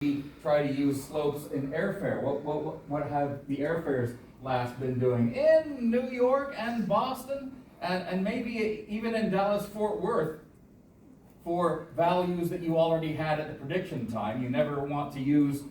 we try to use slopes in airfare. What have the airfares last been doing in New York and Boston and maybe even in Dallas-Fort Worth for values that you already had at the prediction time? You never want to use,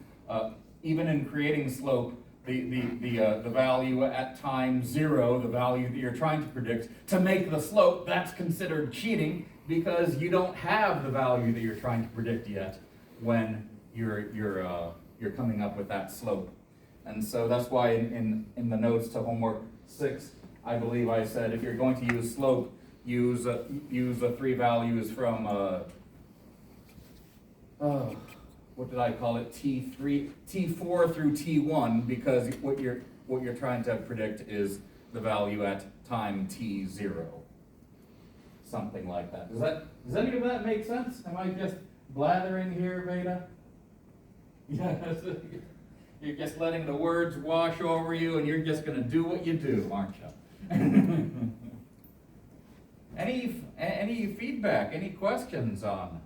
even in creating slope, the value at time 0, the value that you're trying to predict, to make the slope. That's considered cheating because you don't have the value that you're trying to predict yet when you're coming up with that slope. And so that's why in the notes to homework 6, I believe I said if you're going to use slope, use the 3 values from what did I call it? T4 through T1, because what you're trying to predict is the value at time T0. Something like that. Does any of that make sense? Am I just blathering here, Veda? Yes. You're just letting the words wash over you, and you're just going to do what you do, aren't you? Any feedback, any questions on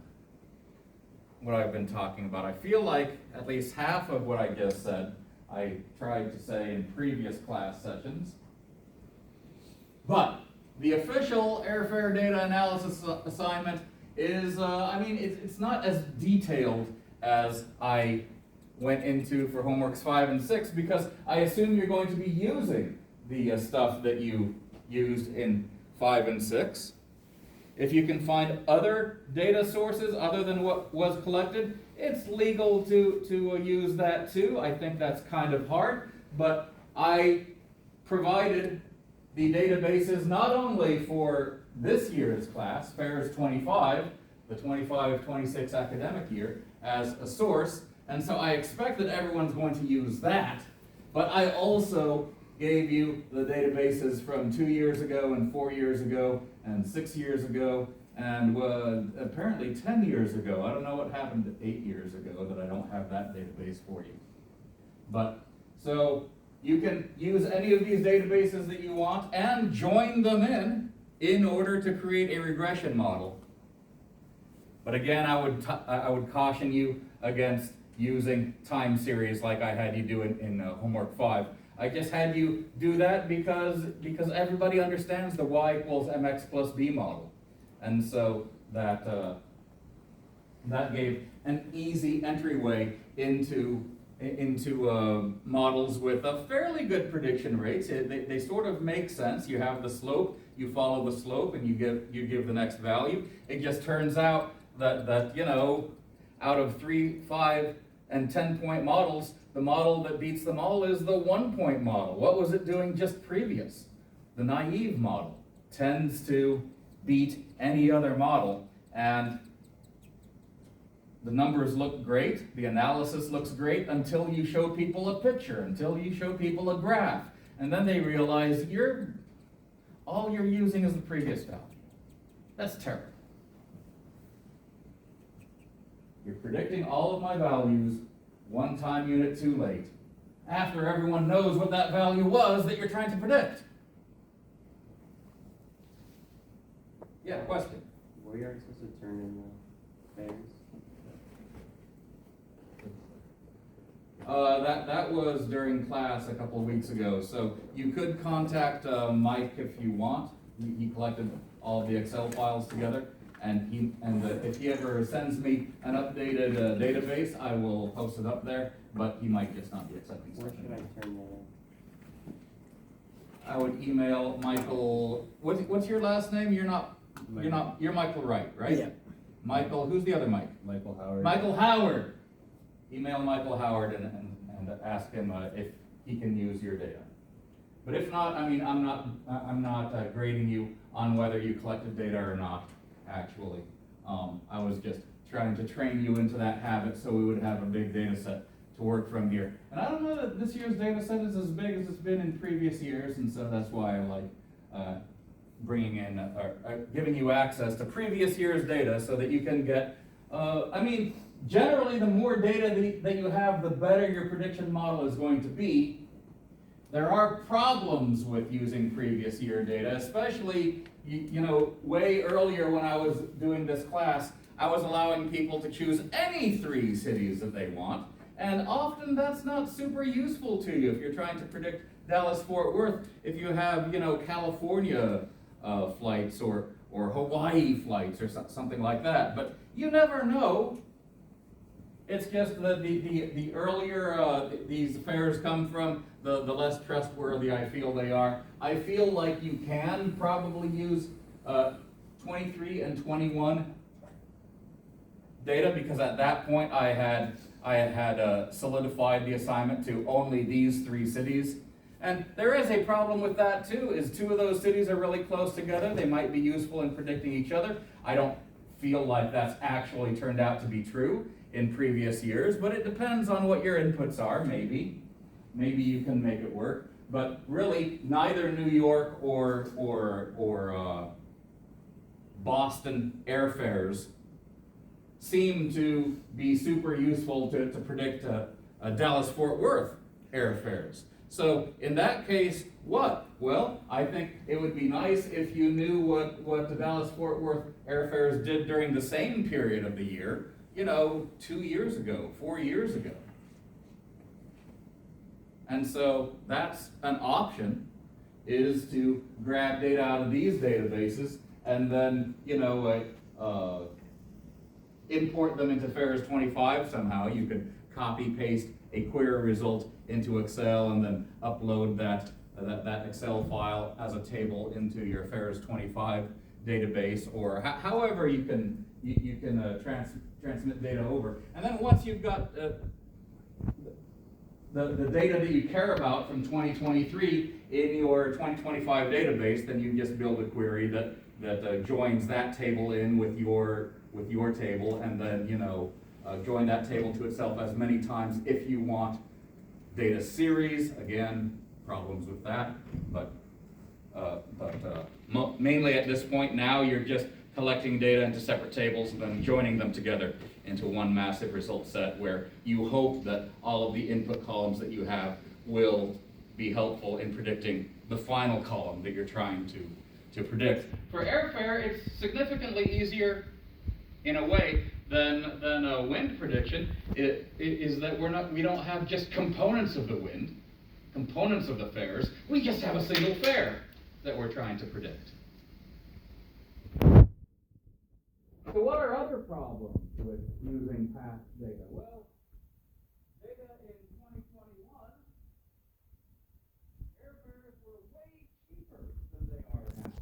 what I've been talking about? I feel like at least half of what I just said I tried to say in previous class sessions. But the official airfare data analysis assignment is, it's not as detailed as I went into for homeworks 5 and 6, because I assume you're going to be using the stuff that you used in 5 and 6. If you can find other data sources other than what was collected, it's legal to use that too. I think that's kind of hard, but I provided the databases not only for this year's class, FAIRS 25, the 25-26 academic year, as a source, and so I expect that everyone's going to use that, but I also gave you the databases from 2 years ago and 4 years ago and 6 years ago and apparently 10 years ago. I don't know what happened 8 years ago that I don't have that database for you. But so you can use any of these databases that you want and join them in order to create a regression model. But again, I would caution you against using time series like I had you do in homework 5. I just had you do that because everybody understands the y equals mx plus b model. And so that gave an easy entryway into models with a fairly good prediction rates. They sort of make sense. You have the slope, you follow the slope, and you give the next value. It just turns out that out of 3, 5, and 10-point models, the model that beats them all is the 1-point model. What was it doing just previous? The naive model tends to beat any other model, and the numbers look great, the analysis looks great until you show people a picture, until you show people a graph, and then they realize all you're using is the previous value. That's terrible. You're predicting all of my values one time unit too late, after everyone knows what that value was that you're trying to predict. Yeah, question? Were you already supposed to turn in the FAIRS? That was during class a couple of weeks ago, so you could contact Mike if you want. He collected all the Excel files together. And if he ever sends me an updated database, I will post it up there, but he might just not be accepting stuff. Where should I turn that in? I would email Michael. What's your last name? You're Michael Wright, right? Yeah. Michael, who's the other Mike? Michael Howard. Michael Howard. Email Michael Howard and ask him if he can use your data. But if not, I'm not grading you on whether you collected data or not. Actually, I was just trying to train you into that habit so we would have a big data set to work from here. And I don't know that this year's data set is as big as it's been in previous years, and so that's why I like bringing in, giving you access to previous year's data so that you can get, generally the more data that you have, the better your prediction model is going to be. There are problems with using previous year data, especially, way earlier when I was doing this class, I was allowing people to choose any 3 cities that they want, and often that's not super useful to you if you're trying to predict Dallas-Fort Worth, if you have, California flights or Hawaii flights or something like that. But you never know. It's just that the earlier these fares come from, the less trustworthy I feel they are. I feel like you can probably use 23 and 21 data, because at that point I had solidified the assignment to only these 3 cities. And there is a problem with that too, is 2 of those cities are really close together. They might be useful in predicting each other. I don't feel like that's actually turned out to be true in previous years, but it depends on what your inputs are, maybe. Maybe you can make it work. But really, neither New York or Boston airfares seem to be super useful to predict Dallas-Fort Worth airfares. So in that case, what? Well, I think it would be nice if you knew what the Dallas-Fort Worth airfares did during the same period of the year, 2 years ago, 4 years ago. And so that's an option, is to grab data out of these databases and then, import them into Fares 25 somehow. You could copy paste a query result into Excel and then upload that Excel file as a table into your Fares 25 database, or however you can transmit data over. And then once you've got the data that you care about from 2023 in your 2025 database, then you just build a query that joins that table in with your table, and then join that table to itself as many times if you want. Data series, again, problems with that, but mainly at this point now you're just collecting data into separate tables and then joining them together into one massive result set, where you hope that all of the input columns that you have will be helpful in predicting the final column that you're trying to predict. For airfare, it's significantly easier in a way than a wind prediction. It is that we don't have just components of the wind, components of the fares. We just have a single fare that we're trying to predict. So what are other problems with using past data? Well, data in 2021, airfares were way cheaper than they are now.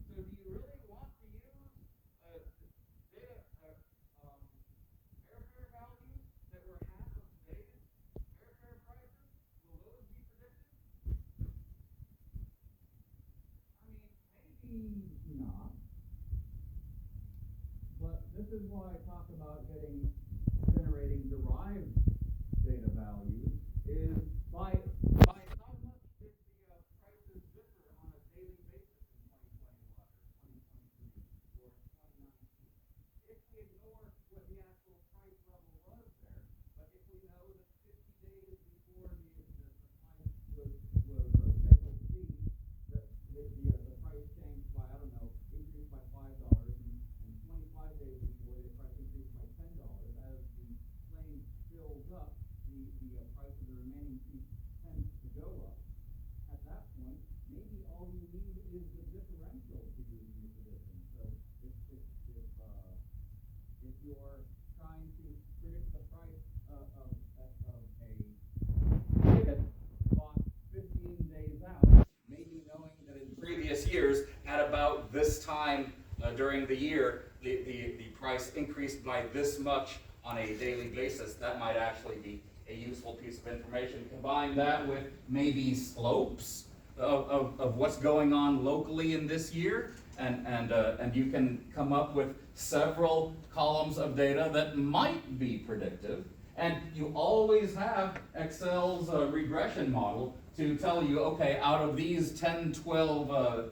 So do you really want to use airfare values that were half of today's airfare prices? Will those be predicted? I mean, maybe not. But this is why I talk about generating derived data values, is by how much did the prices differ on a daily basis in 2021 or 2023 or 2019. If we ignore what the actual price level was there, but if we know that 50 days before the price was scheduled to be, the price changed by, increased by $5, and 25 days before the price increased by $10, as the plane fills up, the price of the remaining seats tends to go up. At that point, maybe all you need is the differential to do the prediction. So if you're trying to predict the price of a ticket bought 15 days out, maybe knowing that in previous years, at about this time during the year, the price increased by this much on a daily basis, that might actually be a useful piece of information. Combine that with maybe slopes of what's going on locally in this year, and you can come up with several columns of data that might be predictive. And you always have Excel's regression model to tell you, okay, out of these 10, 12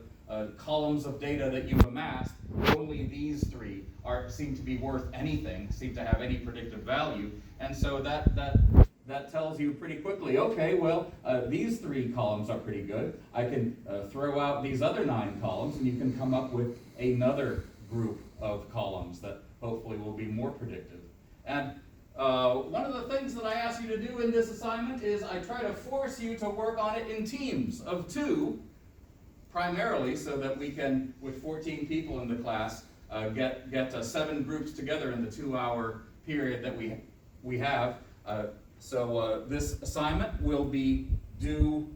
columns of data that you've amassed, only these 3 seem to be worth anything, seem to have any predictive value. And so that tells you pretty quickly, okay, well, these 3 columns are pretty good. I can throw out these other 9 columns, and you can come up with another group of columns that hopefully will be more predictive. And one of the things that I ask you to do in this assignment is I try to force you to work on it in teams of 2, primarily so that we can, with 14 people in the class, get 7 groups together in the 2-hour period that we have. So this assignment will be due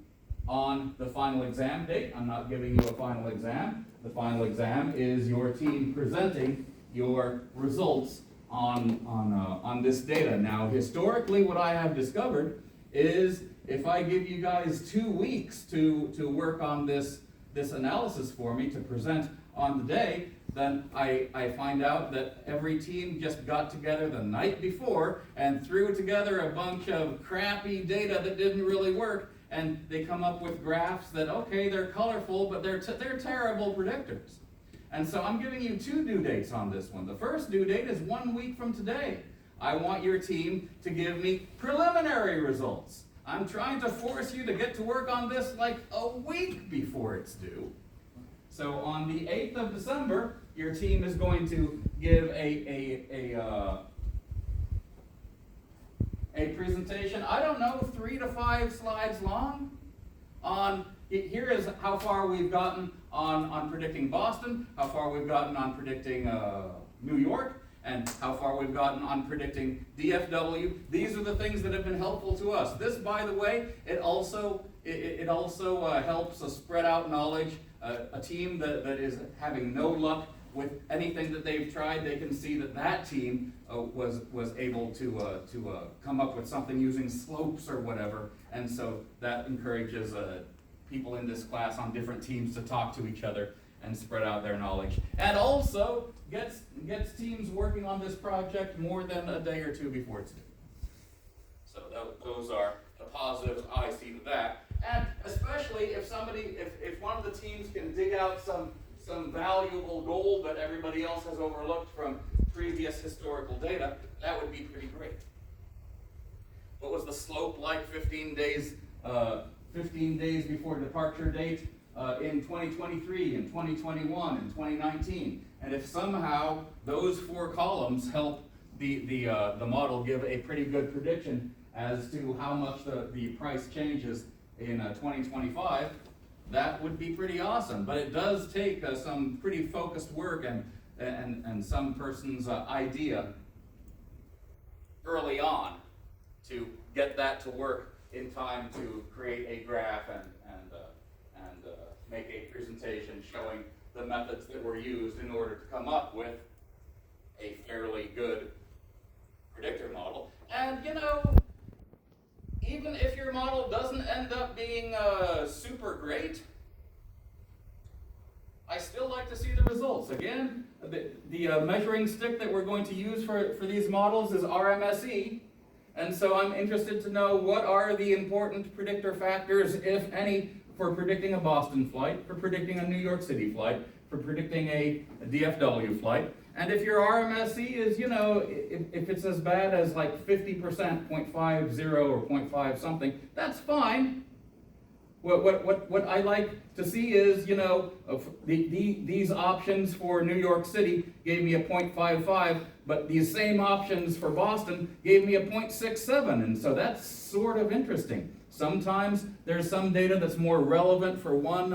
on the final exam date. I'm not giving you a final exam. The final exam is your team presenting your results on this data. Now, historically, what I have discovered is if I give you guys 2 weeks to work on this analysis for me to present on the day, then I find out that every team just got together the night before and threw together a bunch of crappy data that didn't really work, and they come up with graphs that, okay, they're colorful, but they're terrible predictors. And so I'm giving you 2 due dates on this one. The first due date is 1 week from today. I want your team to give me preliminary results. I'm trying to force you to get to work on this like a week before it's due. So on the 8th of December, your team is going to give a presentation, I don't know, 3 to 5 slides long on, here is how far we've gotten on predicting Boston, how far we've gotten on predicting New York, and how far we've gotten on predicting DFW. These are the things that have been helpful to us. This, by the way, it also helps us spread out knowledge. A team that is having no luck with anything that they've tried, they can see that team was able to come up with something using slopes or whatever, and so that encourages people in this class on different teams to talk to each other and spread out their knowledge, and also gets teams working on this project more than a day or 2 before it's due. So those are the positives I see to that. And especially if one of the teams can dig out some valuable gold that everybody else has overlooked from previous historical data, that would be pretty great. What was the slope like 15 days before departure date in 2023, in 2021, in 2019? And if somehow those 4 columns help the model give a pretty good prediction as to how much the price changes in 2025, that would be pretty awesome. But it does take some pretty focused work and some person's idea early on to get that to work in time to create a graph and make a presentation showing the methods that were used in order to come up with a fairly good predictor model. And even if your model doesn't end up being super great, I still like to see the results. Again, the measuring stick that we're going to use for these models is RMSE, and so I'm interested to know what are the important predictor factors, if any, for predicting a Boston flight, for predicting a New York City flight, for predicting a DFW flight. And if your RMSE is, if it's as bad as like 50%, 0.50 or 0.5 something, that's fine. What I like to see is, these options for New York City gave me a 0.55, but these same options for Boston gave me a 0.67, and so that's sort of interesting. Sometimes there's some data that's more relevant for one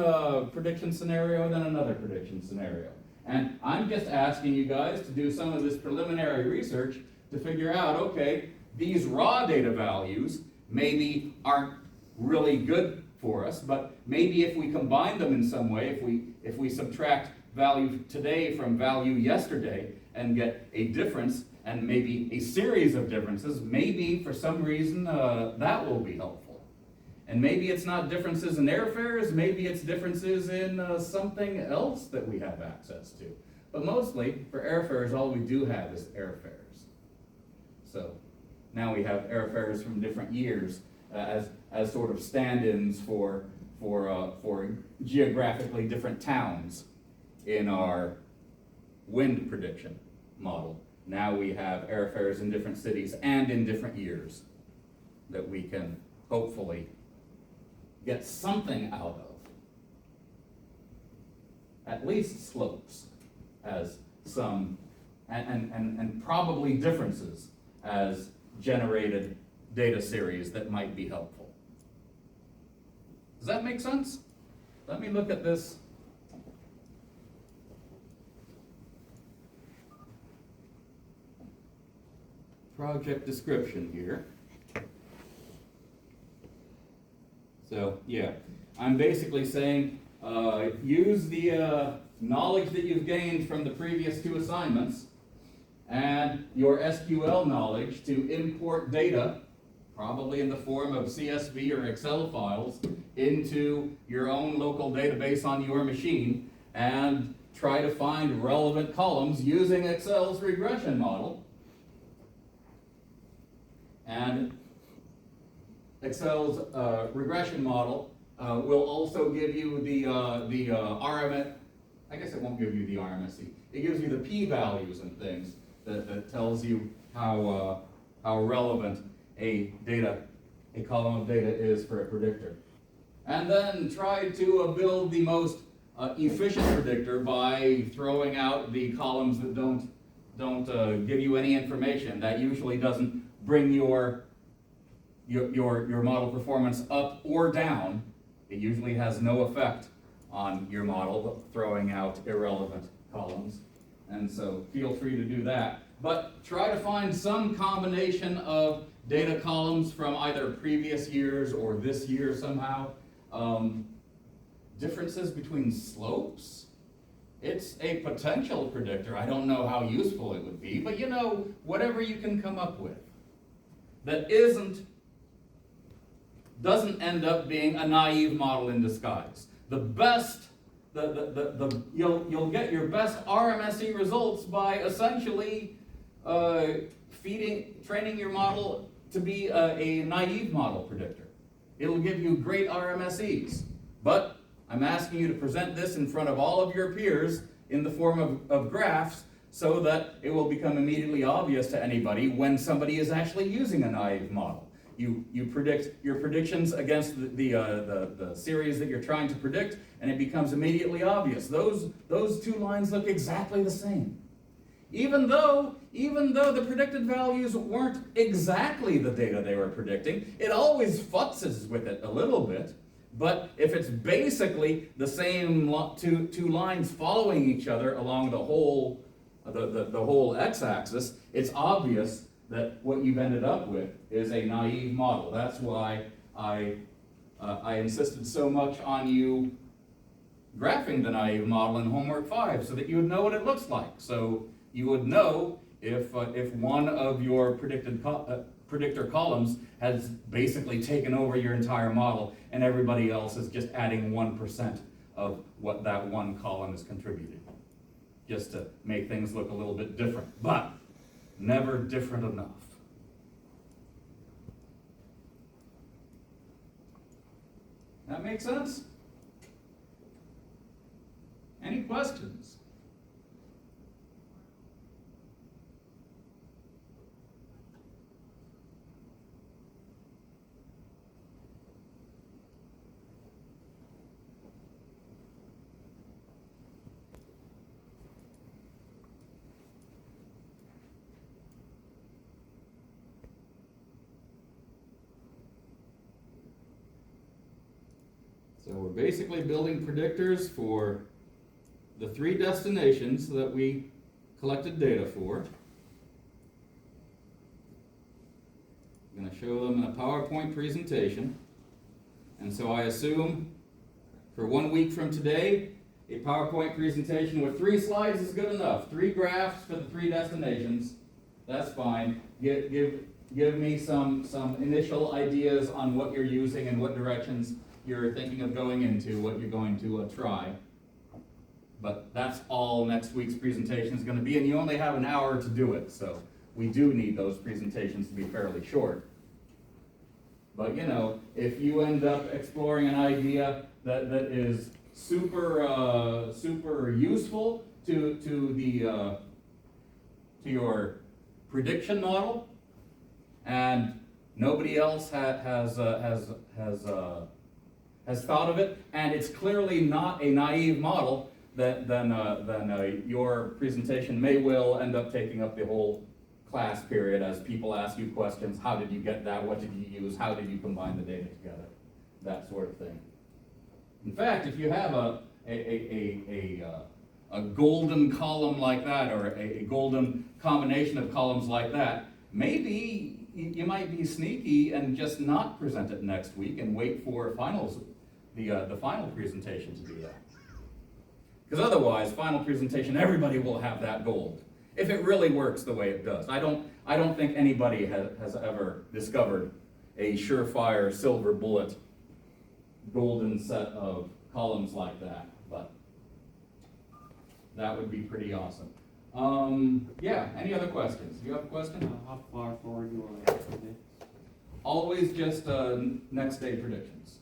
prediction scenario than another prediction scenario. And I'm just asking you guys to do some of this preliminary research to figure out, okay, these raw data values maybe aren't really good for us, but maybe if we combine them in some way, if we subtract value today from value yesterday and get a difference and maybe a series of differences, maybe for some reason that will be helpful. And maybe it's not differences in airfares, maybe it's differences in something else that we have access to. But mostly, for airfares, all we do have is airfares. So now we have airfares from different years as sort of stand-ins for geographically different towns in our wind prediction model. Now we have airfares in different cities and in different years that we can hopefully get something out of. At least slopes, as some and probably differences as generated data series that might be helpful. Does that make sense? Let me look at this. Project description here. So, yeah, I'm basically saying use the knowledge that you've gained from the previous two assignments and your SQL knowledge to import data, probably in the form of CSV or Excel files, into your own local database on your machine and try to find relevant columns using Excel's regression model. And Excel's regression model will also give you the RMS. I guess it won't give you the RMSE. It gives you the p-values and things that tells you how relevant a column of data is for a predictor. And then try to build the most efficient predictor by throwing out the columns that don't give you any information. That usually doesn't bring your model performance up or down. It usually has no effect on your model, throwing out irrelevant columns. And so feel free to do that. But try to find some combination of data columns from either previous years or this year somehow. Differences between slopes. It's a potential predictor. I don't know how useful it would be, but whatever you can come up with that doesn't end up being a naive model in disguise. The best, you'll get your best RMSE results by essentially training your model to be a naive model predictor. It'll give you great RMSEs, but I'm asking you to present this in front of all of your peers in the form of graphs so that it will become immediately obvious to anybody when somebody is actually using a naive model. You predict your predictions against the series that you're trying to predict, and it becomes immediately obvious. Those two lines look exactly the same. Even though the predicted values weren't exactly the data they were predicting, it always futzes with it a little bit. But if it's basically the same two lines following each other along the whole x-axis, it's obvious that what you've ended up with is a naive model. That's why I insisted so much on you graphing the naive model in homework 5 so that you would know what it looks like. So you would know if one of your predictor columns has basically taken over your entire model and everybody else is just adding 1% of what that one column is contributing, just to make things look a little bit different, but never different enough. That makes sense? Any questions? So we're basically building predictors for the 3 destinations that we collected data for. I'm going to show them in a PowerPoint presentation. And so I assume for 1 week from today, a PowerPoint presentation with 3 slides is good enough. 3 graphs for the 3 destinations. That's fine. Give me some initial ideas on what you're using and what directions you're thinking of going into, what you're going to try. But that's all next week's presentation is going to be, and you only have an hour to do it, so we do need those presentations to be fairly short. But if you end up exploring an idea that is super useful to your prediction model, and nobody else has thought of it, and it's clearly not a naive model, then your presentation may well end up taking up the whole class period as people ask you questions. How did you get that? What did you use? How did you combine the data together? That sort of thing. In fact, if you have a golden column like that, or a golden combination of columns like that, maybe you might be sneaky and just not present it next week and wait for finals, the final presentation to do that. Because otherwise, final presentation, everybody will have that gold. If it really works the way it does. I don't think anybody has ever discovered a surefire silver bullet golden set of columns like that, but that would be pretty awesome. Yeah, any other questions? Do you have a question? How far forward do you want to predict? Always just next day predictions,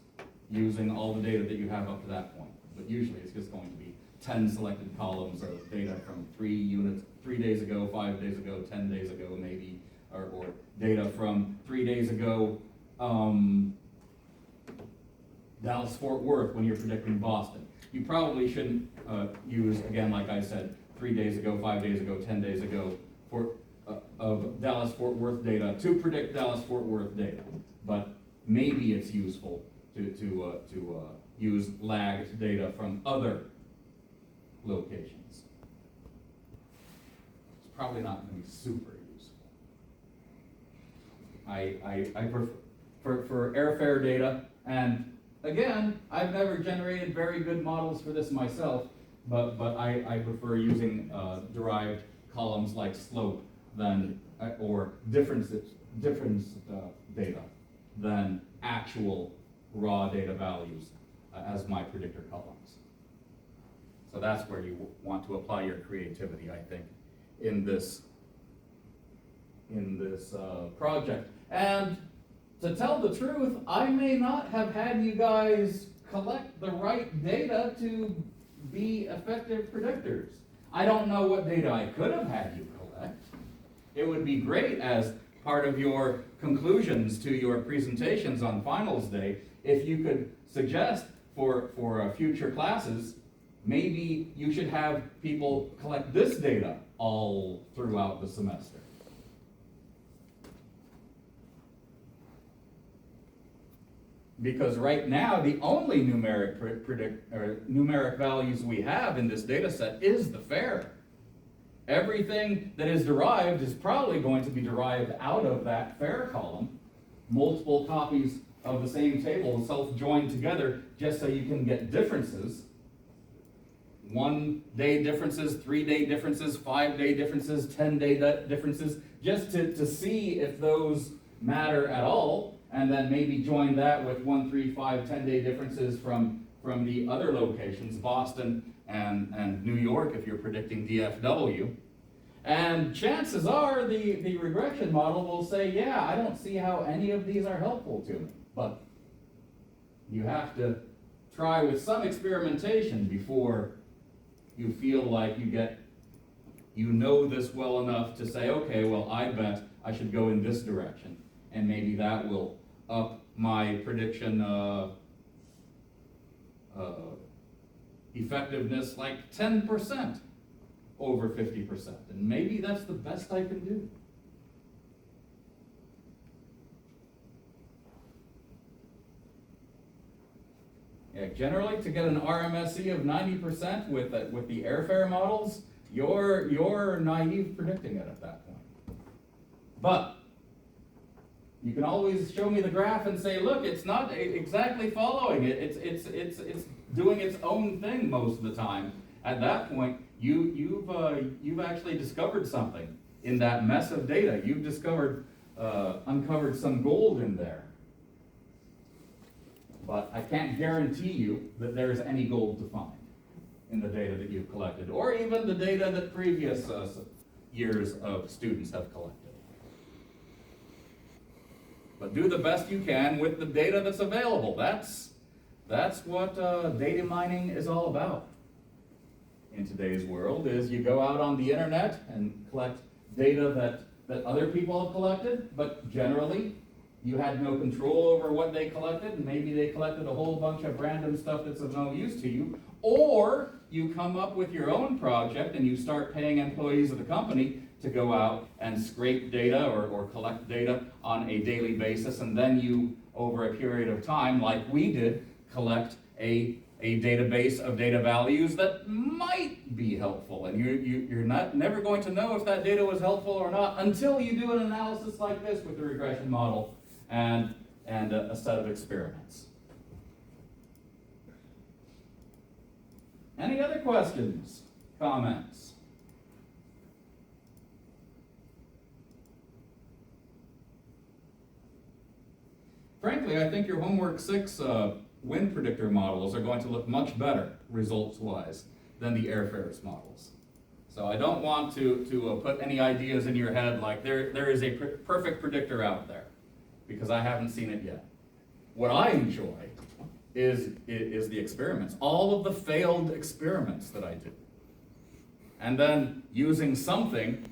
using all the data that you have up to that point. But usually it's just going to be 10 selected columns of data from 3 days ago, 5 days ago, 10 days ago maybe, or data from 3 days ago, Dallas-Fort Worth when you're predicting Boston. You probably shouldn't use, again, like I said, 3 days ago, 5 days ago, 10 days ago of Dallas-Fort Worth data to predict Dallas-Fort Worth data. But maybe it's useful to use lagged data from other locations. It's probably not going to be super useful. I prefer for airfare data, and again, I've never generated very good models for this myself, but I prefer using derived columns like slope than or difference data than actual raw data values as my predictor columns. So that's where you want to apply your creativity, I think, in this project. And to tell the truth, I may not have had you guys collect the right data to be effective predictors. I don't know what data I could have had you collect. It would be great as part of your conclusions to your presentations on finals day if you could suggest for future classes, maybe you should have people collect this data all throughout the semester. Because right now, the only numeric values we have in this data set is the fare. Everything that is derived is probably going to be derived out of that fare column. Multiple copies of the same table self-joined together just so you can get differences. 1 day differences, 3 day differences, 5 day differences, 10-day differences, just to see if those matter at all. And then maybe join that with 1, 3, 5, 10-day differences from the other locations, Boston and New York, if you're predicting DFW. And chances are the regression model will say, yeah, I don't see how any of these are helpful to me. But you have to try with some experimentation before you feel like you know this well enough to say, okay, well, I bet I should go in this direction. And maybe that will up my prediction effectiveness like 10% over 50%. And maybe that's the best I can do. Yeah, generally, to get an RMSE of 90% with the airfare models, you're naive predicting it at that point. But you can always show me the graph and say, look, it's not exactly following it. It's doing its own thing most of the time. At that point, you've actually discovered something in that mess of data. You've uncovered some gold in there. But I can't guarantee you that there's any gold to find in the data that you've collected, or even the data that previous years of students have collected. But do the best you can with the data that's available. That's what data mining is all about in today's world, is you go out on the internet and collect data that other people have collected, but generally you had no control over what they collected, and maybe they collected a whole bunch of random stuff that's of no use to you, or you come up with your own project and you start paying employees of the company to go out and scrape data or collect data on a daily basis, and then you, over a period of time, like we did, collect a database of data values that might be helpful. And you're never going to know if that data was helpful or not until you do an analysis like this with a regression model and a set of experiments. Any other questions, comments? Frankly, I think your homework 6 wind predictor models are going to look much better, results-wise, than the airfares models. So I don't want to put any ideas in your head like there is a perfect predictor out there, because I haven't seen it yet. What I enjoy is the experiments, all of the failed experiments that I do. And then using something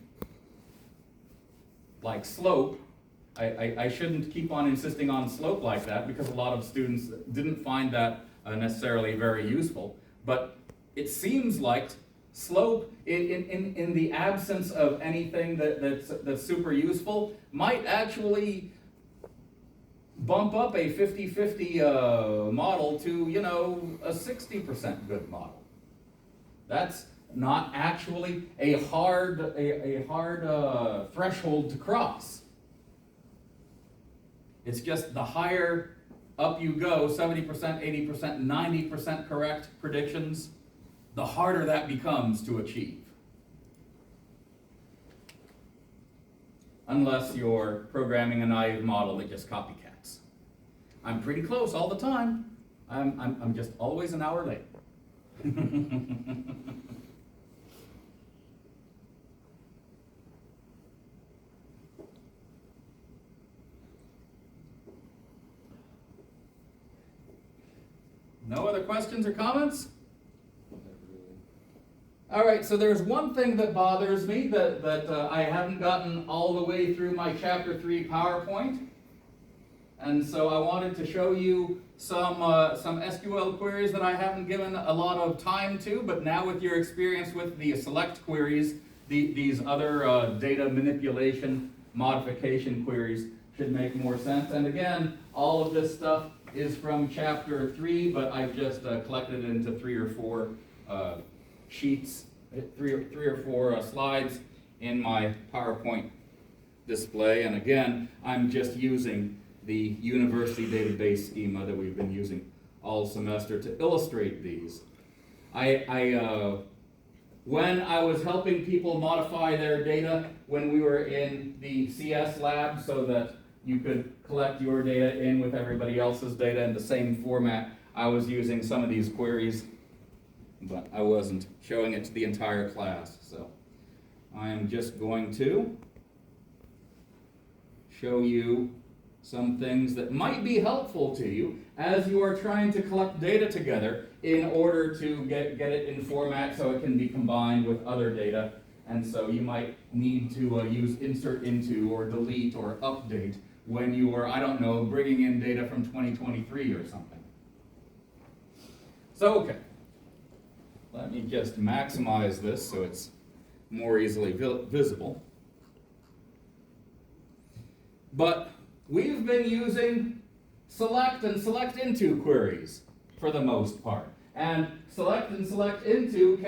like slope. I shouldn't keep on insisting on slope like that, because a lot of students didn't find that necessarily very useful. But it seems like slope, in the absence of anything that's super useful, might actually bump up a 50-50 model to, a 60% good model. That's not actually a hard threshold to cross. It's just the higher up you go, 70%, 80%, 90% correct predictions, the harder that becomes to achieve. Unless you're programming a naive model that just copycats. I'm pretty close all the time. I'm just always an hour late. No other questions or comments? All right, so there's one thing that bothers me that I haven't gotten all the way through my Chapter 3 PowerPoint. And so I wanted to show you some SQL queries that I haven't given a lot of time to, but now with your experience with the select queries, these other data manipulation modification queries should make more sense. And again, all of this stuff is from Chapter 3, but I've just collected it into 3 or 4 sheets, three or four slides in my PowerPoint display. And again, I'm just using the university database schema that we've been using all semester to illustrate these. When I was helping people modify their data when we were in the CS lab so that you could collect your data in with everybody else's data in the same format, I was using some of these queries, but I wasn't showing it to the entire class. So I am just going to show you some things that might be helpful to you as you are trying to collect data together in order to get it in format so it can be combined with other data. And so you might need to use insert into or delete or update when you are, I don't know, bringing in data from 2023 or something. So, okay. Let me just maximize this so it's more easily visible. But we've been using select and select into queries for the most part. And select and select into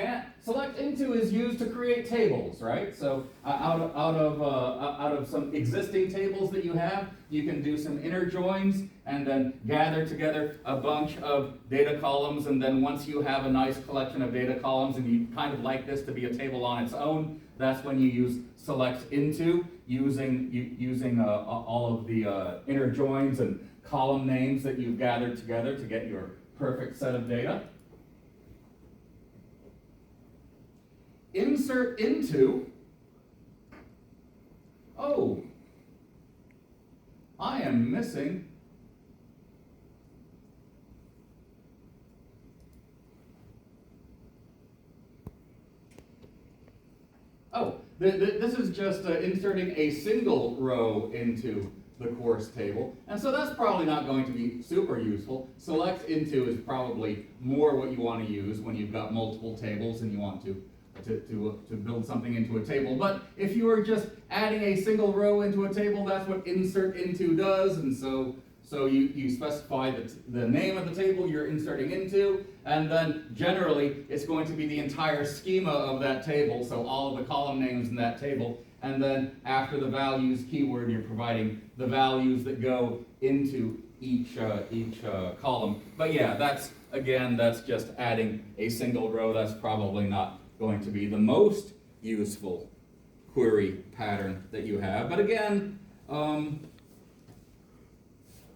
is used to create tables, right? So out of some existing tables that you have, you can do some inner joins and then gather together a bunch of data columns. And then once you have a nice collection of data columns and you kind of like this to be a table on its own, that's when you use select into, using all of the inner joins and column names that you've gathered together to get your perfect set of data. Insert into. Oh, I am missing. Oh, this is just inserting a single row into the course table. And so that's probably not going to be super useful. Select into is probably more what you want to use when you've got multiple tables and you want to build something into a table. But if you are just adding a single row into a table, that's what insert into does. And so you specify the name of the table you're inserting into, and then generally it's going to be the entire schema of that table, so all of the column names in that table, and then after the values keyword you're providing the values that go into each column. But yeah, that's just adding a single row. That's probably not going to be the most useful query pattern that you have. But again,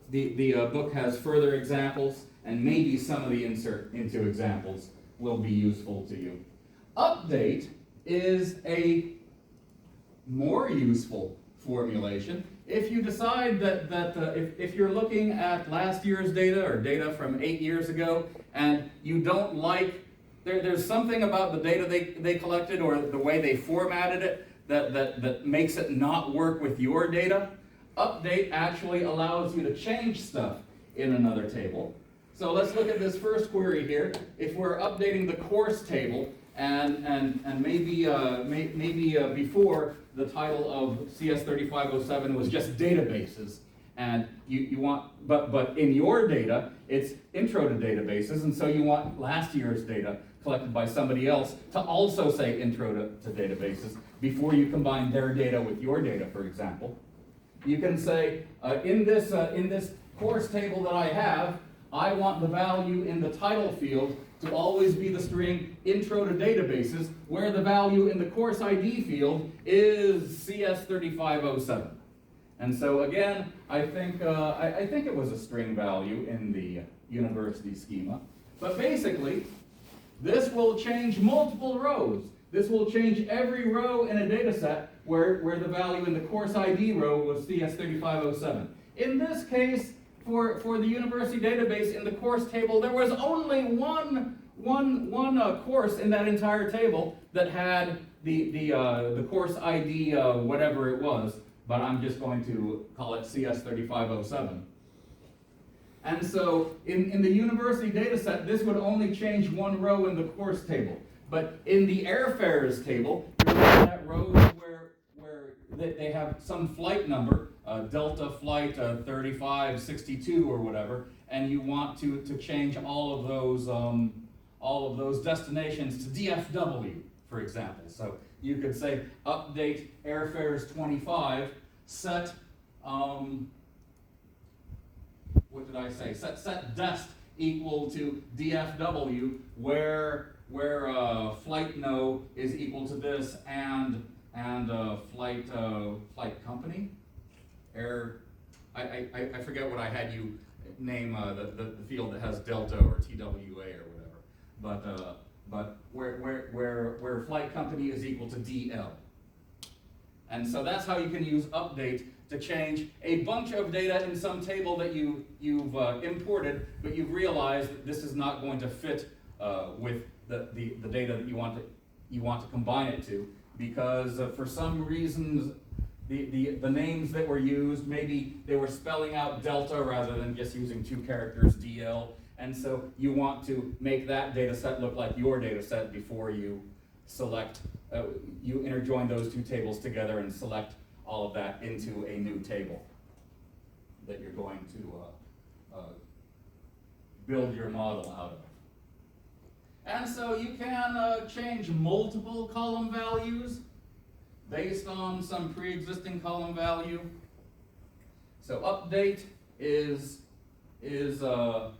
the book has further examples, and maybe some of the insert into examples will be useful to you. Update is a more useful formulation. If you decide that if you're looking at last year's data or data from 8 years ago, and you don't like, there's something about the data they collected or the way they formatted it that makes it not work with your data, update actually allows you to change stuff in another table. So let's look at this first query here. If we're updating the course table, and maybe before the title of CS3507 was just databases, and you want, but in your data, it's intro to databases, and so you want last year's data collected by somebody else to also say intro to databases before you combine their data with your data, for example. You can say, in this course table that I have, I want the value in the title field to always be the string intro to databases, where the value in the course ID field is CS3507. And so again, I think it was a string value in the university schema. But basically, this will change multiple rows. This will change every row in a data set where the value in the course ID row was CS3507. In this case, for the university database in the course table, there was only one course in that entire table that had the course ID whatever it was, but I'm just going to call it CS3507. And so in the university data set, this would only change one row in the course table. But in the airfares table, you're looking at rows where they have some flight number, Delta flight 3562 or whatever, and you want to change all of those destinations to DFW, for example. So you could say update airfares 25, set what did I say? Set dest equal to DFW, where flight no is equal to this, and flight company, I forget what I had you name the field that has delta or TWA or whatever, but where flight company is equal to DL. And so that's how you can use update to change a bunch of data in some table that you've imported, but you've realized that this is not going to fit with the data that you want to combine it to, because for some reasons the names that were used, maybe they were spelling out delta rather than just using two characters DL, and so you want to make that data set look like your data set before you select, you interjoin those two tables together and select all of that into a new table that you're going to build your model out of. And so you can change multiple column values based on some pre-existing column value. So update is an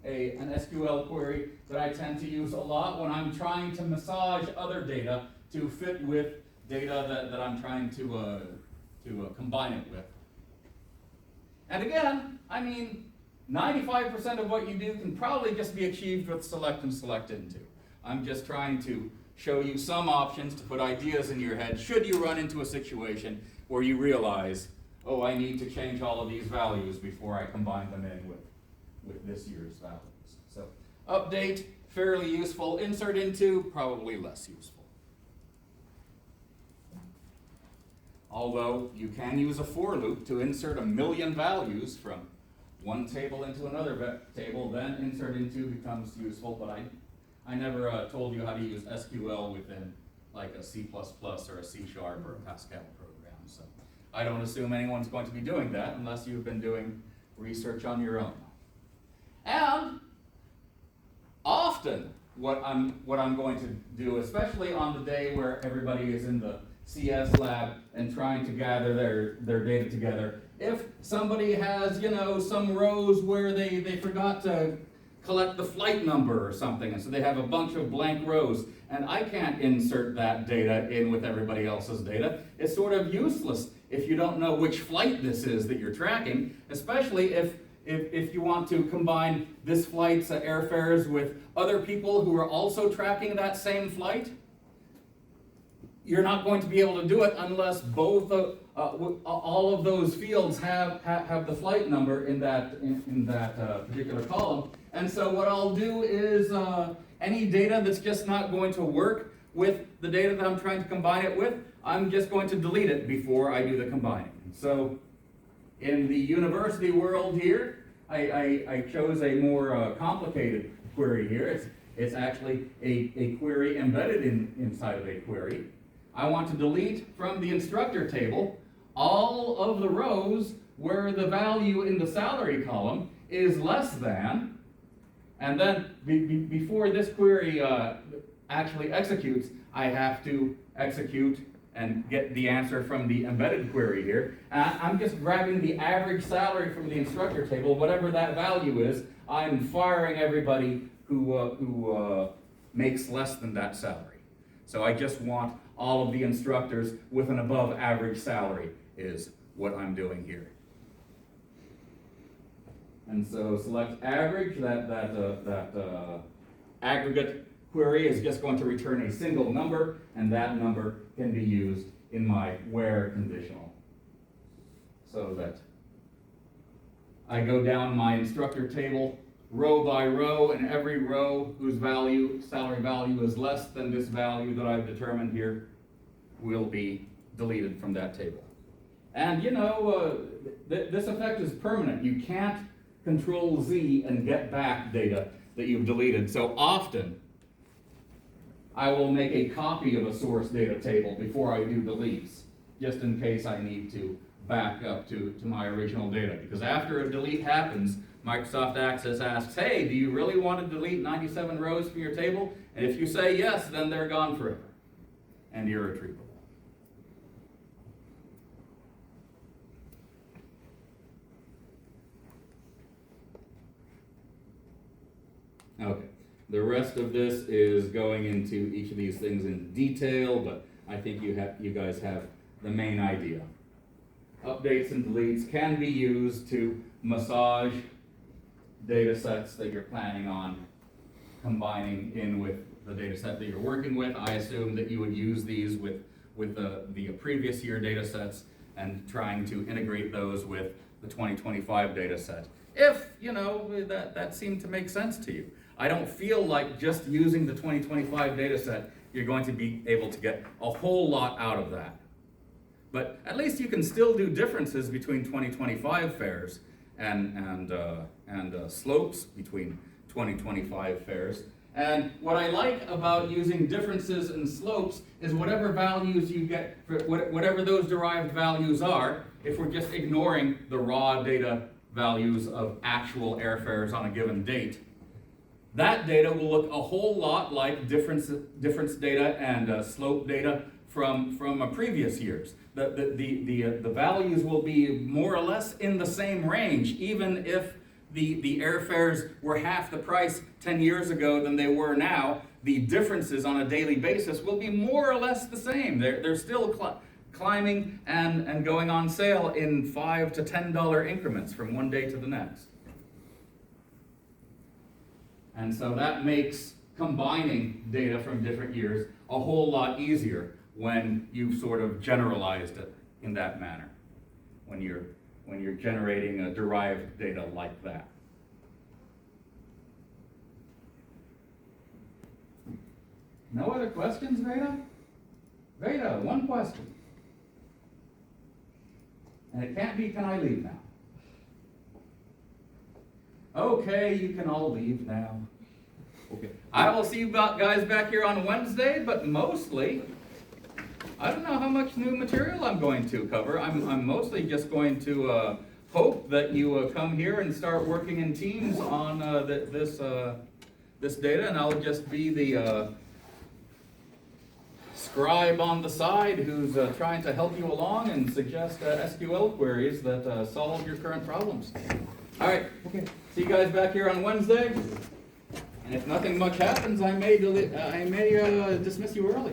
SQL query that I tend to use a lot when I'm trying to massage other data to fit with data that I'm trying to combine it with. And again, I mean, 95% of what you do can probably just be achieved with select and select into. I'm just trying to show you some options to put ideas in your head should you run into a situation where you realize, oh, I need to change all of these values before I combine them in with this year's values. So update, fairly useful. Insert into, probably less useful. Although you can use a for loop to insert 1,000,000 values from one table into another table, then insert into becomes useful, but I never told you how to use SQL within like a C++ or a C# or a Pascal program. So I don't assume anyone's going to be doing that unless you've been doing research on your own. And often what I'm going to do, especially on the day where everybody is in the CS lab and trying to gather their data together, if somebody has, some rows where they forgot to collect the flight number or something, and so they have a bunch of blank rows, and I can't insert that data in with everybody else's data. It's sort of useless if you don't know which flight this is that you're tracking, especially if you want to combine this flight's airfares with other people who are also tracking that same flight. You're not going to be able to do it unless both all of those fields have the flight number in that particular column. And so what I'll do is any data that's just not going to work with the data that I'm trying to combine it with, I'm just going to delete it before I do the combining. So in the university world here, I chose a more complicated query here. It's actually a query embedded inside of a query. I want to delete from the instructor table all of the rows where the value in the salary column is less than, and then before this query actually executes, I have to execute and get the answer from the embedded query here. I'm just grabbing the average salary from the instructor table, whatever that value is. I'm firing everybody who makes less than that salary. So I just want all of the instructors with an above average salary is what I'm doing here. And so select average, that aggregate query is just going to return a single number, and that number can be used in my where conditional. So that I go down my instructor table row by row, and every row whose salary value is less than this value that I've determined here will be deleted from that table. And this effect is permanent. You can't Control Z and get back data that you've deleted. So often, I will make a copy of a source data table before I do deletes, just in case I need to back up to my original data. Because after a delete happens, Microsoft Access asks, hey, do you really want to delete 97 rows from your table? And if you say yes, then they're gone forever and irretrievable. Okay, the rest of this is going into each of these things in detail, but I think you guys have the main idea. Updates and deletes can be used to massage data sets that you're planning on combining in with the data set that you're working with. I assume that you would use these with the previous year data sets and trying to integrate those with the 2025 data set. If, that seemed to make sense to you. I don't feel like just using the 2025 data set, you're going to be able to get a whole lot out of that. But at least you can still do differences between 2025 fares and slopes between 2025 fares. And what I like about using differences and slopes is whatever values you get, whatever those derived values are, if we're just ignoring the raw data values of actual airfares on a given date, that data will look a whole lot like difference data and slope data from previous years. The values will be more or less in the same range, even if the airfares were half the price 10 years ago than they were now. The differences on a daily basis will be more or less the same. They're still climbing and going on sale in $5 to $10 increments from one day to the next. And so that makes combining data from different years a whole lot easier when you've sort of generalized it in that manner, when you're generating a derived data like that. No other questions, Veda? Veda, one question. And it can't be, can I leave now? Okay, you can all leave now. Okay. I will see you guys back here on Wednesday, but mostly, I don't know how much new material I'm going to cover. I'm mostly just going to hope that you come here and start working in teams on this data, and I'll just be the scribe on the side who's trying to help you along and suggest SQL queries that solve your current problems. All right, okay. See you guys back here on Wednesday. And if nothing much happens, I may dismiss you early.